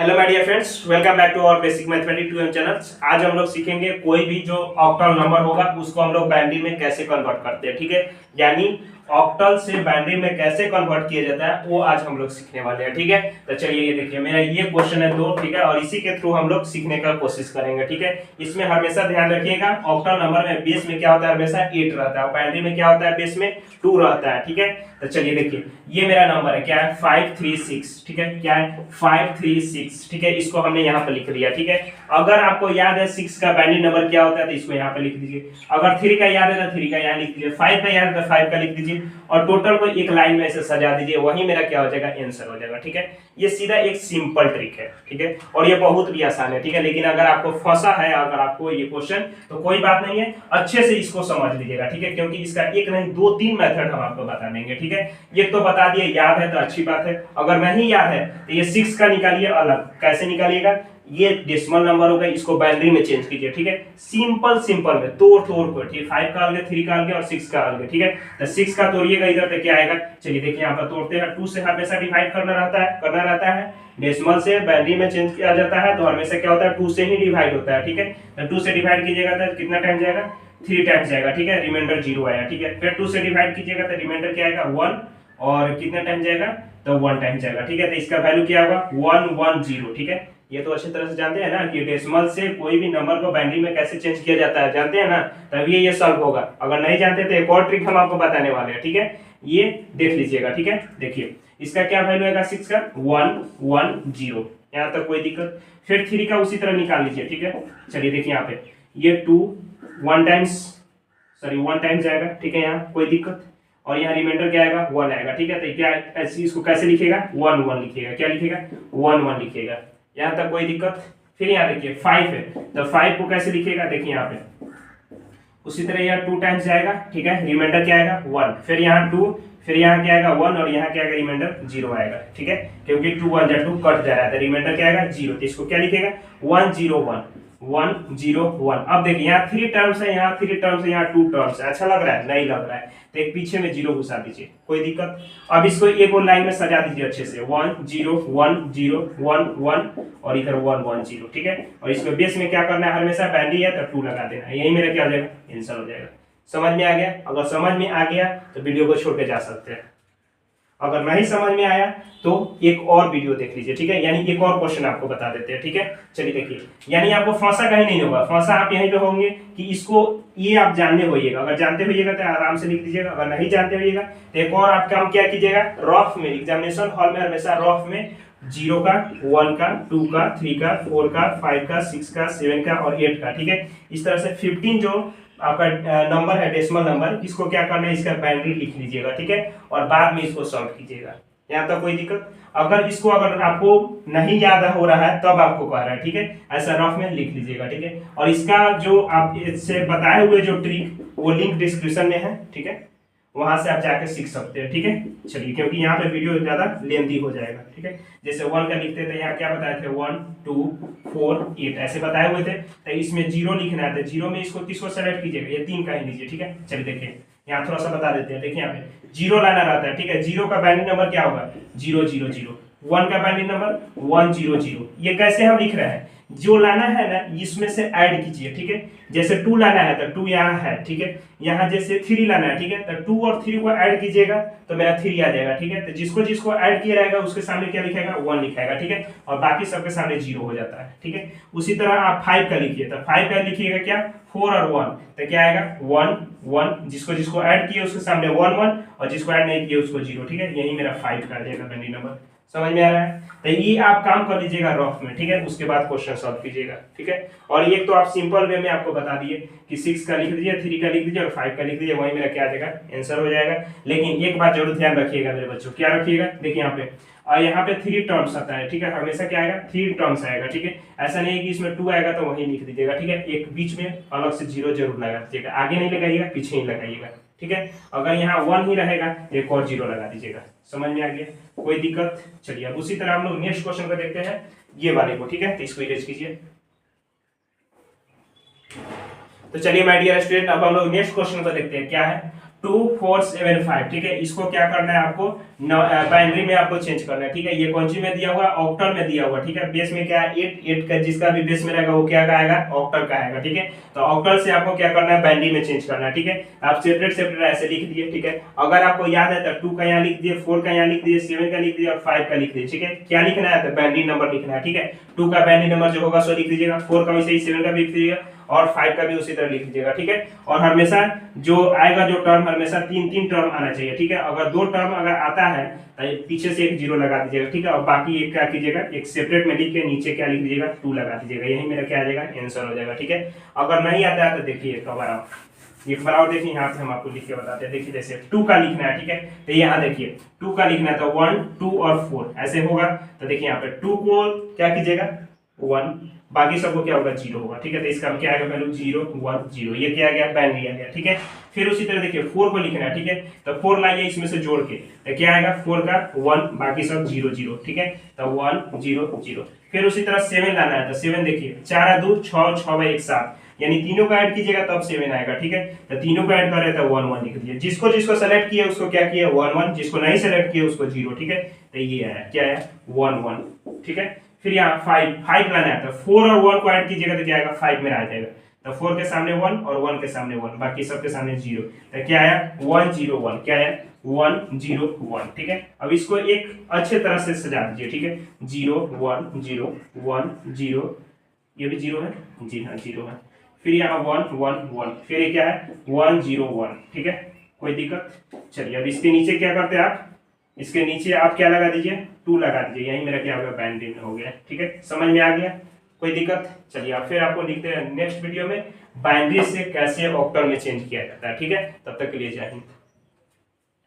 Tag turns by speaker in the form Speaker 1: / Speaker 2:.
Speaker 1: Hello my dear friends, welcome back to our basic mathematics 2M channels. आज हम लोग सीखेंगे कोई भी जो ऑक्टल नंबर होगा उसको हम लोग बाइनरी में कैसे कन्वर्ट करते हैं। ठीक है, यानी ऑक्टल से बाइनरी में कैसे कन्वर्ट किया जाता है वो आज हम लोग सीखने वाले हैं। ठीक है, तो चलिए ये देखिए मेरा ये क्वेश्चन है 2। ठीक है, और इसी के थ्रू हम लोग सीखने का कोशिश करेंगे। ठीक है, इसमें हमेशा ध्यान रखिएगा ऑक्टल नंबर में बेस में क्या होता है, हमेशा 8 रहता है और बाइनरी में क्या होता है, बेस में 2 रहता है। ठीक है, तो चलिए देखिए ये मेरा नंबर है, क्या है 536। ठीक है, क्या है 536। ठीक है, इसको हमने यहाँ पर लिख दिया। ठीक है, अगर आपको याद है 6 का बाइनरी नंबर क्या होता है तो इसको यहाँ पे लिख दीजिए। अगर 3 का याद है तो 3 का यहाँ लिख दीजिए, 5 का याद है तो 5 का लिख दीजिए और टोटल को एक लाइन में ऐसे सजा दीजिए, वही मेरा क्या हो जाएगा, आंसर हो जाएगा। ठीक है, ये सीधा एक सिंपल ट्रिक है। ठीक है, और ये बहुत भी आसान है। ठीक है, लेकिन अगर आपको फंसा है अगर आपको ये क्वेश्चन तो कोई बात नहीं है, अच्छे से इसको समझ लीजिएगा। ठीक है, क्योंकि इसका एक नहीं 2-3 मेथड हम आपको बता देंगे। ठीक है, ये तो बता दिए, याद है तो अच्छी बात है, अगर नहीं याद है तो ये 6 का निकालिए अलग। कैसे निकालिएगा, ये डेसिमल नंबर होगा, इसको बाइनरी में चेंज कीजिए। ठीक है, सिंपल में तोड़ को। ठीक है, 5 का अलग, 3 का अलग और 6 का अलग। ठीक है, तो 6 का तोड़िएगा इधर तो क्या आएगा, चलिए देखिए यहाँ पर तोड़ते हैं। 2 से हमेशा डिवाइड करना रहता है। डेसिमल से बाइनरी में चेंज किया जाता है तो हमेशा क्या होता है, 2 से ही डिवाइड होता है। ठीक है, तो 2 से डिवाइड कीजिएगा तो कितना टाइम जाएगा, 3 टाइम्स जाएगा। ठीक है, रिमाइंडर 0 आया। ठीक है, फिर 2 से डिवाइड कीजिएगा तो रिमाइंडर क्या आएगा, 1 और कितना टाइम जाएगा, तो 1 टाइम जाएगा। ठीक है, तो इसका वैल्यू क्या होगा, 110। ठीक है, ये तो अच्छी तरह से जानते हैं ना कि डेसिमल से कोई भी नंबर को बाइनरी में कैसे चेंज किया जाता है, जानते हैं ना, तभी ये सॉल्व होगा। अगर नहीं जानते तो एक और ट्रिक हम आपको बताने वाले हैं। ठीक है, ये देख लीजिएगा। ठीक है, देखिए इसका क्या वैल्यू आएगा, 6 का 110, यहाँ तक कोई दिक्कत। फिर 3 का उसी तरह निकाल लीजिए। ठीक है, चलिए देखिए यहाँ पे ये 1 टाइम्स जाएगा। ठीक है, यहाँ कोई दिक्कत, और यहाँ रिमाइंडर क्या आएगा, 1 आएगा। ठीक है, तो क्या ऐसे इसको कैसे लिखेगा, 1 लिखिएगा। क्या लिखेगा, 1 लिखिएगा, यहाँ तक कोई दिक्कत। फिर यहाँ देखिए 5 है तो 5 को कैसे लिखिएगा, देखिए यहाँ पे उसी तरह यहाँ 2 टाइम्स जाएगा। ठीक है, रिमाइंडर क्या आएगा, 1, फिर यहाँ 2, फिर यहाँ क्या आएगा 1 और यहाँ क्या आएगा, रिमाइंडर 0 आएगा। ठीक है, क्योंकि 2 1 जा 2 कट जा रहा है तो रिमाइंडर क्या आएगा, 0। तो इसको क्या लिखेगा, 101। अब देखिए यहाँ 3 टर्म्स है, यहाँ 3 टर्म्स है, यहाँ 2 टर्म्स है। अच्छा लग रहा है, नहीं लग रहा है तो एक पीछे में 0 घुसा दीजिए, कोई दिक्कत। अब इसको एक और लाइन में सजा दीजिए अच्छे से, 1 0 1 0 1 1 और इधर 1 1 0। ठीक है, और इसको बेस में क्या करना है, हमेशा बाइनरी है तो 2 लगा देना है, यही मेरा क्या हो जाएगा, आंसर हो जाएगा। समझ में आ गया? अगर समझ में आ गया तो वीडियो को छोड़ के जा सकते हैं, अगर नहीं समझ में आया तो एक और वीडियो देख लीजिए। ठीक है, यानी एक और क्वेश्चन आपको बता देते हैं। ठीक है, चलिए देखिए, यानी आपको फंसा कहीं नहीं होगा, फंसा आप यहीं पे होंगे कि इसको ये आप जानने होइएगा। अगर जानते होइएगा तो आराम से लिख दीजिएगा, अगर नहीं जानते होइएगा तो एक और आप काम क्या कीजिएगा, रफ में एग्जामिनेशन हॉल में हमेशा रफ में 0 का 1 का 2 का 3 का 4 का 5 का 6 का 7 का और 8 का। ठीक है, इस तरह से 15 जो आपका नंबर है डेसिमल नंबर, इसको क्या करना है, इसका बाइनरी लिख लीजिएगा। ठीक है, और बाद में इसको सॉल्व कीजिएगा, यहाँ तक कोई दिक्कत। अगर आपको नहीं याद हो रहा है तब आपको कह रहा है। ठीक है, ऐसा रफ में लिख लीजिएगा। ठीक है, और इसका जो आप इससे बताए हुए जो ट्रिक वो लिंक डिस्क्रिप्शन में है। ठीक है, वहां से आप जाकर सीख सकते हैं। ठीक है, चलिए क्योंकि यहाँ पे वीडियो ज्यादा लेंथी हो जाएगा। ठीक है, जैसे 1 का लिखते थे, यहाँ क्या बताए थे, 1 2 4 8 ऐसे बताए हुए थे, तो इसमें 0 लिखना है तो 0 में इसको किसको सेलेक्ट कीजिएगा, ये 3 का ही लीजिए। ठीक है, चलिए देखिए यहाँ थोड़ा सा बता देते हैं। देखिए यहाँ पे 0 लाना रहता है। ठीक है, 0 का बाइनरी नंबर क्या होगा, 0 0 0। 1 का बाइनरी नंबर 1 0 0। ये कैसे हम लिख रहे हैं, जो लाना है ना इसमें से ऐड कीजिए। ठीक है, जैसे 2 लाना है तो 2 यहाँ है। ठीक है, यहाँ जैसे 3 लाना है, ठीक है, तो 2 और 3 को ऐड कीजिएगा तो मेरा 3 आ जाएगा। ठीक है, तो जिसको जिसको ऐड किया रहेगा उसके सामने क्या लिखेगा, 1 लिखेगा। ठीक है, और बाकी सबके सामने 0 हो जाता है। ठीक है, उसी तरह आप 5 का लिखिए तो 5 का लिखिएगा क्या, 4 और 1 तो क्या आएगा, 1 1, जिसको जिसको ऐड किए उसके सामने 1 1 और जिसको ऐड नहीं किए उसको 0। ठीक है, यही मेरा 5 का आ जाएगा बाइनरी नंबर। समझ में आ रहा है? तो ये आप काम कर लीजिएगा रफ में। ठीक है, उसके बाद क्वेश्चन सॉल्व कीजिएगा। ठीक है, और ये तो आप सिंपल वे में आपको बता दिए कि 6 का लिख दीजिए, 3 का लिख दीजिए और 5 का लिख दीजिए, वही मेरा क्या आ जाएगा, आंसर हो जाएगा। लेकिन एक बात जरूर ध्यान रखिएगा मेरे बच्चों, क्या रखिएगा, देखिए यहाँ पे और यहाँ पे 3 टर्म्स आता है। ठीक है, हमेशा क्या आएगा, 3 टर्म्स आएगा। ठीक है, ऐसा नहीं है कि इसमें 2 आएगा तो वही लिख दीजिएगा। ठीक है, एक बीच में अलग से 0 जरूर लगा दीजिएगा, आगे नहीं लगाइएगा, पीछे ही लगाइएगा। ठीक है, अगर यहाँ 1 ही रहेगा एक और 0 लगा दीजिएगा। समझ में आ गया, कोई दिक्कत? चलिए अब उसी तरह हम लोग नेक्स्ट क्वेश्चन को देखते हैं, ये वाले को। ठीक है, तो इसको इरेज कीजिए। तो चलिए माय डियर स्टूडेंट, अब हम लोग नेक्स्ट क्वेश्चन को देखते हैं, क्या है 2475, ठीक है। इसको क्या करना है आपको, बाइनरी में आपको चेंज करना है, ठीक है। ये कौन सी में दिया हुआ, ऑक्टल में दिया हुआ, ठीक है। बेस में क्या है 8 का, जिसका भी बेस में रहेगा वो क्या का आएगा, ऑक्टल का आएगा, ठीक है। तो ऑक्टल से आपको क्या करना है, बाइनरी में चेंज करना है, ठीक है। आप सेपरेट सेपरेट ऐसे लिख दिए, ठीक है। अगर आपको याद है तो 2 का यहाँ लिख दिए, 4 का यहाँ लिख दिए, 7 का लिख दिए और 5 का लिख दिए, ठीक है। क्या लिखना है, तो बाइनरी नंबर लिखना है, ठीक है। 2 का बाइनरी नंबर जो होगा सो लिख दीजिएगा, 4 का वैसे ही, 7 का भी लिख दीजिएगा और 5 का भी उसी तरह लिख दीजिएगा, ठीक है। और हमेशा जो आएगा, जो टर्म हमेशा 3 टर्म आना चाहिए, ठीक है। अगर 2 टर्म अगर आता है तो पीछे से एक 0 लगा दीजिएगा, ठीक है। और बाकी एक क्या कीजिएगा, एक सेपरेट में लिख के नीचे क्या लिख दीजिएगा, 2 लगा दीजिएगा। यही मेरा क्या आ जाएगा, आंसर हो जाएगा, ठीक है। अगर नहीं आता है तो देखिए एक बार एक बार और देखिए, यहाँ पे हम आपको लिख के बताते हैं। देखिए जैसे 2 का लिखना है, ठीक है। तो यहाँ देखिए 2 का लिखना है तो 1, 2 और 4 ऐसे होगा। तो देखिए यहाँ पे 2 को क्या कीजिएगा 1, बाकी सबको क्या होगा 0 होगा, ठीक है। तो इसका क्या आएगा वैल्यू 0 1 0, ये क्या आ गया, बाइनरी आ गया, ठीक है। फिर उसी तरह देखिए 4 को लिखना है, ठीक है। तो 4 लाइए इसमें से जोड़ के, तो क्या आएगा 4 का 1, बाकी सब 0 0, ठीक है। तो 1 0 0। फिर उसी तरह 7 लाना है, तो 7 देखिए 4 2 6 6 बाई 1 7, यानी तीनों को ऐड कीजिएगा तब 7 आएगा, ठीक है। तो तीनों को ऐड कर रहे थे 1 1 लिख दिए। जिसको जिसको सेलेक्ट किया उसको क्या किया 1 1, जिसको नहीं सेलेक्ट किया उसको 0, ठीक है। तो ये आया क्या है 1 1, ठीक है। फिर यहाँ 5 लाना है, तो 4 और 1 को ऐड कीजिएगा तो क्या आएगा 5 में आ जाएगा। तो 4 के सामने 1 और 1 के सामने 1, बाकी सबके सामने 0। तो क्या आया 1 0 1, क्या आया 1 0 1, ठीक है। अब इसको एक अच्छे तरह से सजा दीजिए, ठीक है। 0 1 0 1 0, ये भी 0 है, जी हाँ 0 है। फिर यहाँ 1 1 1, फिर ये क्या है 1 0 1, ठीक है। कोई दिक्कत, चलिए अब इसके नीचे क्या करते हैं आप, इसके नीचे आप क्या लगा दीजिए 2 लगा दीजिए, यही मेरा क्या हो गया बाइनरी हो गया, ठीक है। समझ में आ गया, कोई दिक्कत। चलिए अब फिर आपको दिखते हैं नेक्स्ट वीडियो में बाइनरी से कैसे ऑक्टल में चेंज किया जाता है, ठीक है। तब तक के लिए जय हिंद।